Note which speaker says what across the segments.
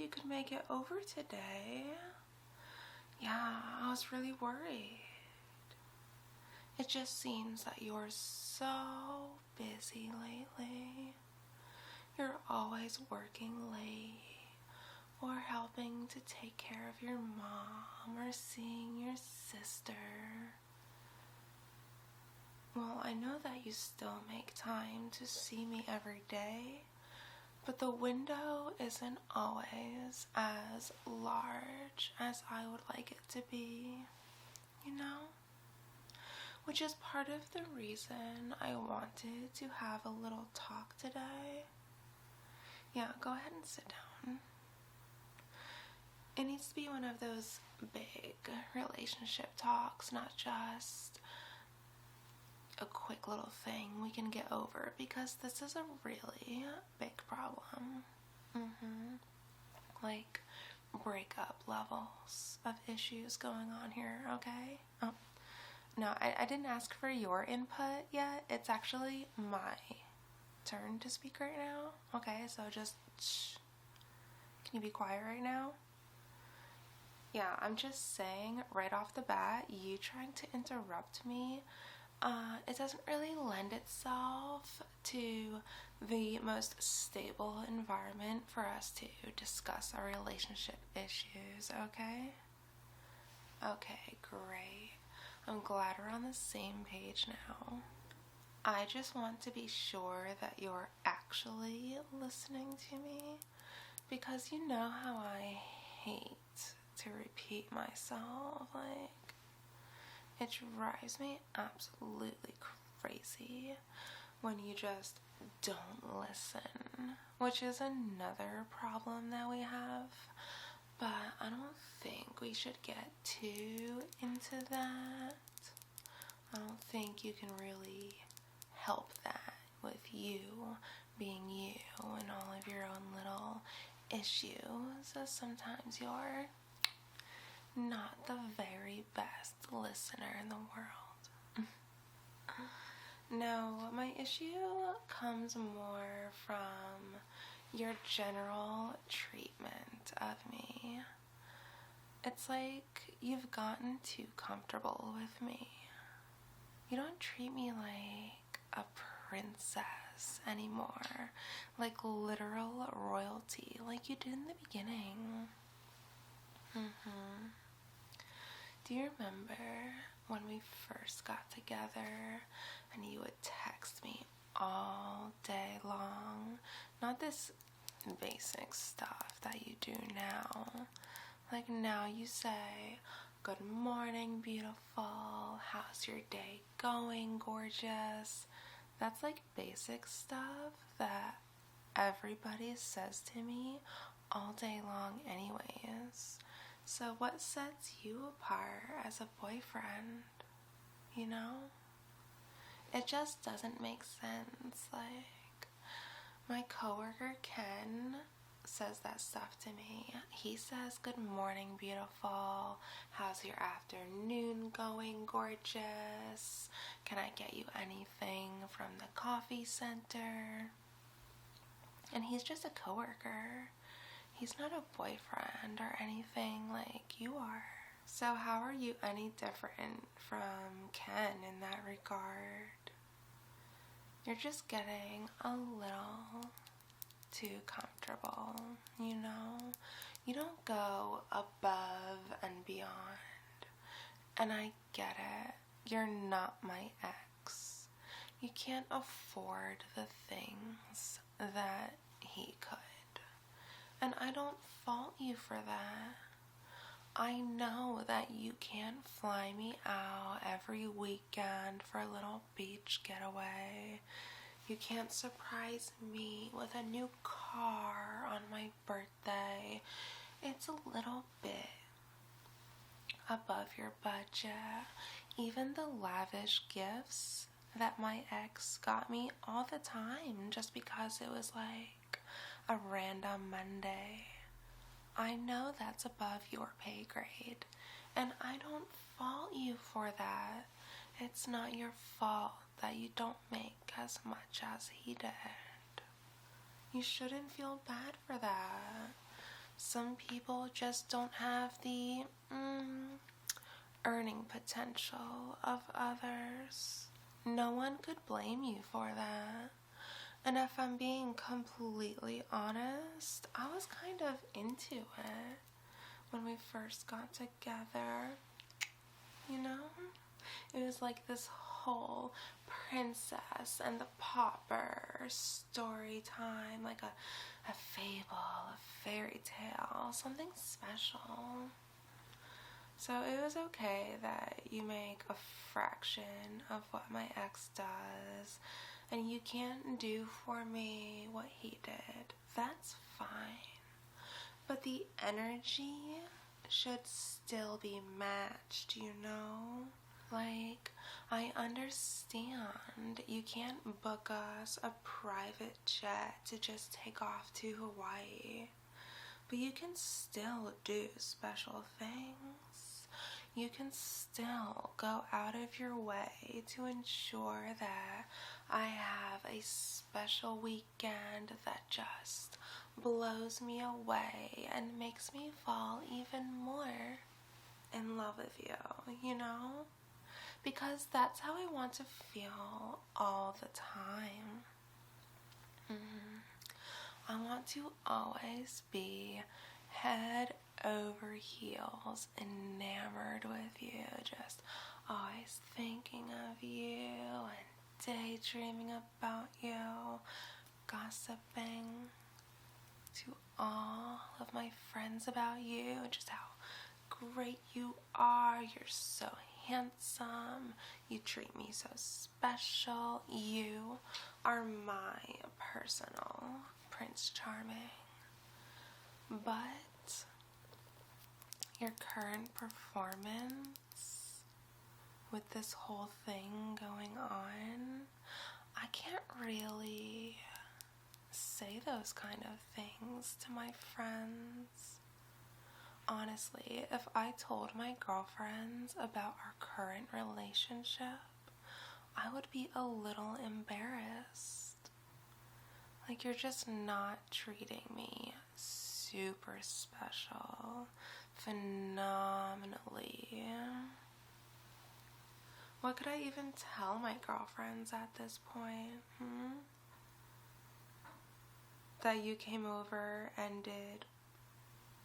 Speaker 1: you could make it over today. Yeah, I was really worried. It just seems that you're so busy lately. You're always working late or helping to take care of your mom or seeing your sister. Well, I know that you still make time to see me every day, but the window isn't always as large as I would like it to be, you know? Which is part of the reason I wanted to have a little talk today. Yeah, go ahead and sit down. It needs to be one of those big relationship talks, not just a quick little thing we can get over, because this is a really big problem. Like breakup levels of issues going on here, okay? Oh, no, I didn't ask for your input yet. It's actually my turn to speak right now. Okay, so just shh. Can you be quiet right now? Yeah, I'm just saying right off the bat, you trying to interrupt me, it doesn't really lend itself to the most stable environment for us to discuss our relationship issues, okay? Okay, great. I'm glad we're on the same page now. I just want to be sure that you're actually listening to me, because you know how I hate to repeat myself. Like, it drives me absolutely crazy when you just don't listen, which is another problem that we have, but I don't think we should get too into that. I don't think you can really help that with you being you and all of your own little issues, as sometimes you're not the very best listener in the world. No, my issue comes more from your general treatment of me. It's like you've gotten too comfortable with me. You don't treat me like a princess anymore, like literal royalty, like you did in the beginning. Do you remember when we first got together and you would text me all day long? Not this basic stuff that you do now. Like now you say, "Good morning, beautiful. How's your day going, gorgeous?" That's like basic stuff that everybody says to me all day long anyways. So what sets you apart as a boyfriend? You know? It just doesn't make sense. Like, my coworker Ken says that stuff to me. He says, "Good morning, beautiful. How's your afternoon going, gorgeous? Can I get you anything from the coffee center?" And he's just a coworker. He's not a boyfriend or anything like you are. So how are you any different from Ken in that regard? You're just getting a little too comfortable, you know? You don't go above and beyond. And I get it. You're not my ex. You can't afford the things that he could. And I don't fault you for that. I know that you can't fly me out every weekend for a little beach getaway. You can't surprise me with a new car on my birthday. It's a little bit above your budget. Even the lavish gifts that my ex got me all the time just because it was like a random Monday. I know that's above your pay grade, and I don't fault you for that. It's not your fault that you don't make as much as he did. You shouldn't feel bad for that. some people just don't have the earning potential of others. No one could blame you for that. And if I'm being completely honest, I was kind of into it when we first got together. You know? It was like this whole princess and the pauper story time, like a fable, a fairy tale, something special. So it was okay that you make a fraction of what my ex does, and you can't do for me what he did. That's fine. But the energy should still be matched, you know? Like, I understand you can't book us a private jet to just take off to Hawaii, but you can still do special things. You can still go out of your way to ensure that I have a special weekend that just blows me away and makes me fall even more in love with you, you know? Because that's how I want to feel all the time. I want to always be head over heels enamored with you, just always thinking of you and daydreaming about you, gossiping to all of my friends about you, just how great you are. You're so handsome. You treat me so special. You are my personal Prince Charming. But your current performance with this whole thing going on, I can't really say those kind of things to my friends. Honestly, if I told my girlfriends about our current relationship, I would be a little embarrassed. Like, you're just not treating me super special, phenomenally. What could I even tell my girlfriends at this point? That you came over and did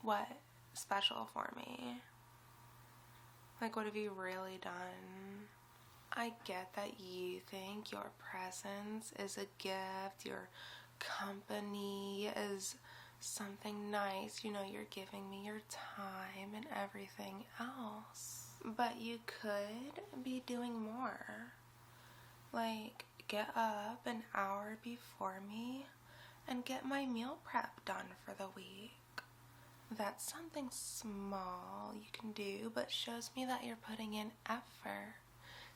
Speaker 1: what special for me? Like, what have you really done? I get that you think your presence is a gift, your company is something nice, you know, you're giving me your time and everything else. But you could be doing more. Like, get up an hour before me and get my meal prep done for the week. That's something small you can do, but shows me that you're putting in effort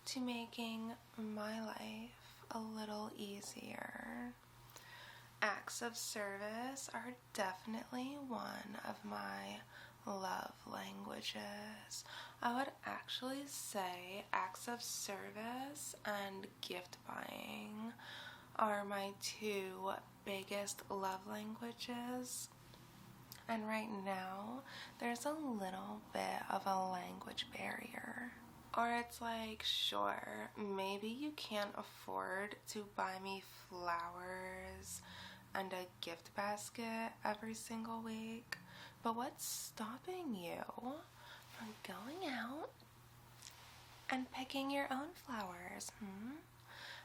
Speaker 1: to making my life a little easier. Acts of service are definitely one of my love languages. I would actually say acts of service and gift buying are my two biggest love languages. And right now, there's a little bit of a language barrier. Or it's like, sure, maybe you can't afford to buy me flowers and a gift basket every single week, but what's stopping you from going out and picking your own flowers?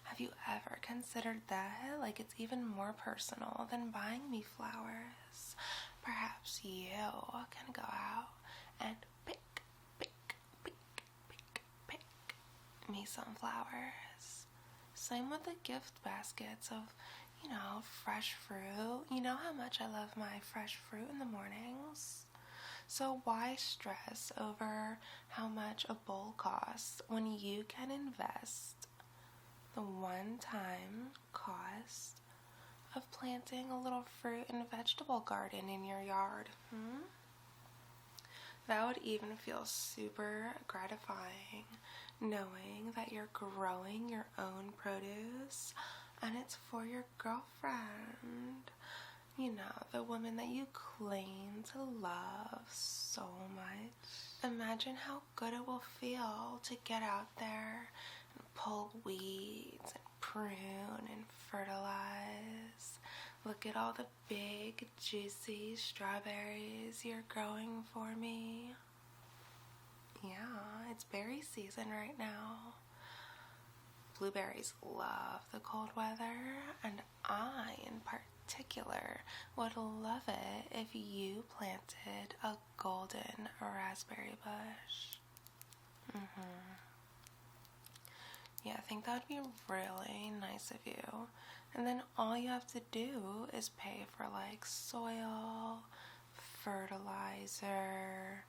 Speaker 1: Have you ever considered that? Like, it's even more personal than buying me flowers. Perhaps you can go out and pick me some flowers. Same with the gift baskets of, you know, fresh fruit. You know how much I love my fresh fruit in the mornings. So why stress over how much a bowl costs when you can invest the one-time cost of planting a little fruit and vegetable garden in your yard? That would even feel super gratifying, knowing that you're growing your own produce and it's for your girlfriend. You know, the woman that you claim to love so much. Imagine how good it will feel to get out there and pull weeds and prune and fertilize. Look at all the big, juicy strawberries you're growing for me. Yeah, it's berry season right now. Blueberries love the cold weather, and I, in particular, would love it if you planted a golden raspberry bush. Yeah, I think that would be really nice of you. And then all you have to do is pay for like soil, fertilizer,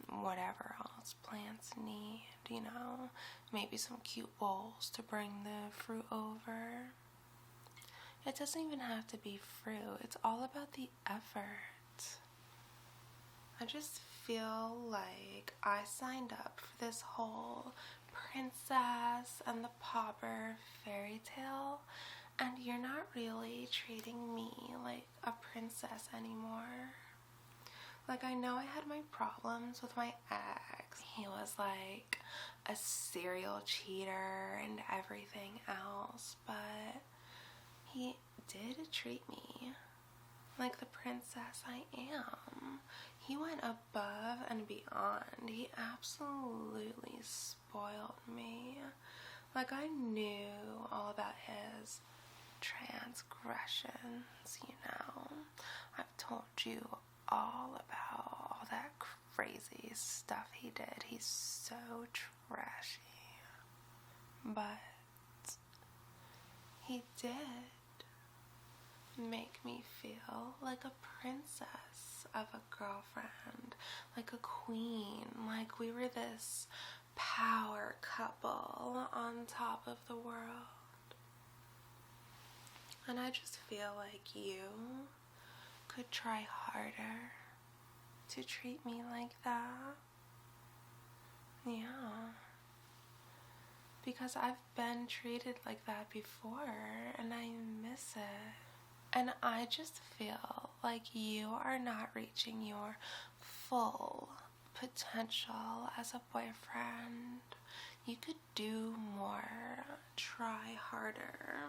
Speaker 1: whatever else plants need, you know, maybe some cute bowls to bring the fruit over. It doesn't even have to be fruit, it's all about the effort. I just feel like I signed up for this whole princess and the pauper fairy tale, and you're not really treating me like a princess anymore. Like, I know I had my problems with my ex. He was like a serial cheater and everything else, but he did treat me like the princess I am. He went above and beyond. He absolutely spoiled me. Like, I knew all about his transgressions, you know. I've told you all about all that crazy stuff he did. He's so trashy. But he did make me feel like a princess of a girlfriend, like a queen, like we were this power couple on top of the world. And I just feel like you could try harder to treat me like that. Yeah. Because I've been treated like that before and I miss it. And I just feel like you are not reaching your full potential as a boyfriend. You could do more, try harder.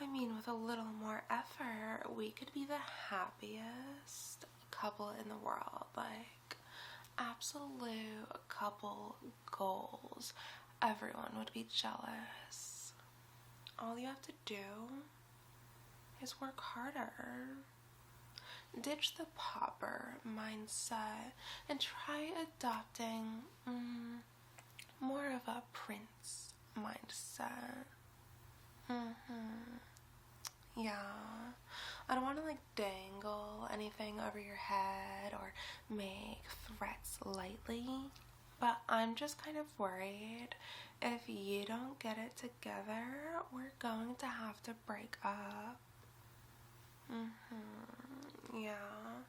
Speaker 1: I mean, with a little more effort, we could be the happiest couple in the world. Like, absolute couple goals. Everyone would be jealous. All you have to do is work harder. Ditch the pauper mindset and try adopting more of a prince mindset. Yeah. I don't want to like dangle anything over your head or make threats lightly, but I'm just kind of worried if you don't get it together, we're going to have to break up. Yeah.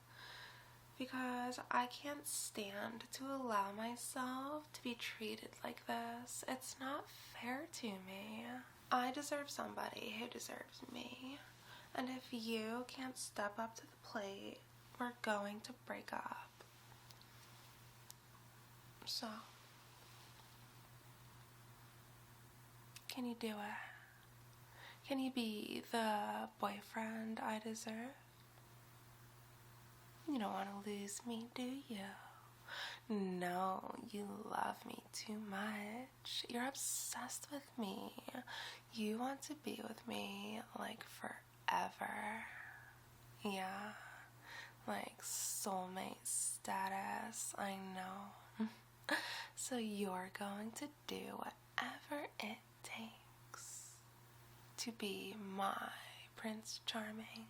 Speaker 1: Because I can't stand to allow myself to be treated like this. It's not fair to me. I deserve somebody who deserves me. And if you can't step up to the plate, we're going to break up. So, can you do it? Can you be the boyfriend I deserve? You don't want to lose me, do you? No, you love me too much. You're obsessed with me. You want to be with me like forever. Yeah, like soulmate status, I know. So you're going to do whatever it takes to be my Prince Charming.